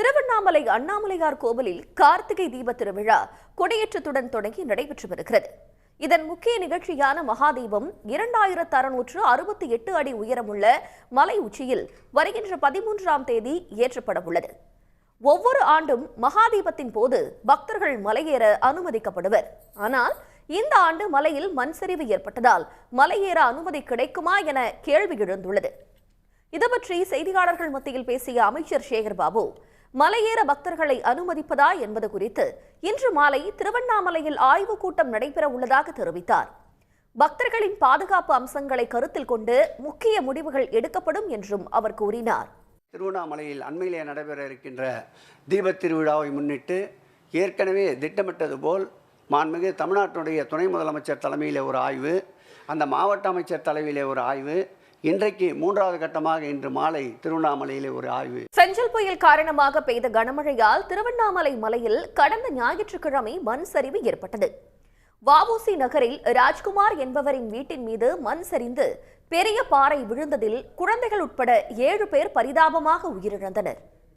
திருவண்ணாமலை அண்ணாமலையார் கோவிலில் கார்த்திகை தீப திருவிழா கொடியேற்றத்துடன் தொடங்கி நடைபெற்று வருகிறது. இதன் முக்கிய நிகழ்ச்சியான மகாதீபம் 2668 அடி உயரமுள்ள மலை உச்சியில் வருகின்ற 13ஆம் தேதி ஏற்றப்பட உள்ளது. ஒவ்வொரு ஆண்டும் மகாதீபத்தின் போது பக்தர்கள் மலையேற அனுமதிக்கப்படுவர். ஆனால் இந்த ஆண்டு மலையில் மண் சரிவு ஏற்பட்டதால் மலையேற அனுமதி கிடைக்குமா என கேள்வி எழுந்துள்ளது. இது பற்றி செய்தியாளர்கள் மத்தியில் பேசிய அமைச்சர் சேகர் பாபு, மலையேற பக்தர்களை அனுமதிப்பதா என்பது குறித்து இன்று மாலை திருவண்ணாமலையில் ஆய்வுக் கூட்டம் நடைபெற உள்ளதாக தெரிவித்தார். பக்தர்களின் பாதுகாப்பு அம்சங்களை கருத்தில் கொண்டு முக்கிய முடிவுகள் எடுக்கப்படும் என்றும் அவர் கூறினார். திருவண்ணாமலையில் அண்மையிலே நடைபெற இருக்கின்ற தீபத் திருவிழாவை முன்னிட்டு ஏற்கனவே திட்டமிட்டது போல் மாண்புமிகு தமிழ்நாட்டினுடைய துணை முதலமைச்சர் தலைமையிலே ஒரு ஆய்வு, அந்த மாவட்ட அமைச்சர் தலைமையிலே ஒரு ஆய்வு, இன்றைக்கு 3வது கட்டமாக இன்று மாலை திருவண்ணாமலையிலே ஒரு ஆய்வு. செஞ்சல் புயல் காரணமாக பெய்த கனமழையால் திருவண்ணாமலை மலையில் கடந்த ஞாயிற்றுக்கிழமை மண் சரிவு ஏற்பட்டது. வஉசி நகரில் ராஜ்குமார் என்பவரின் வீட்டின் மீது மண் சரிந்து பெரிய பாறை விழுந்ததில் குழந்தைகள் உட்பட 7 பேர் பரிதாபமாக உயிரிழந்தனர்.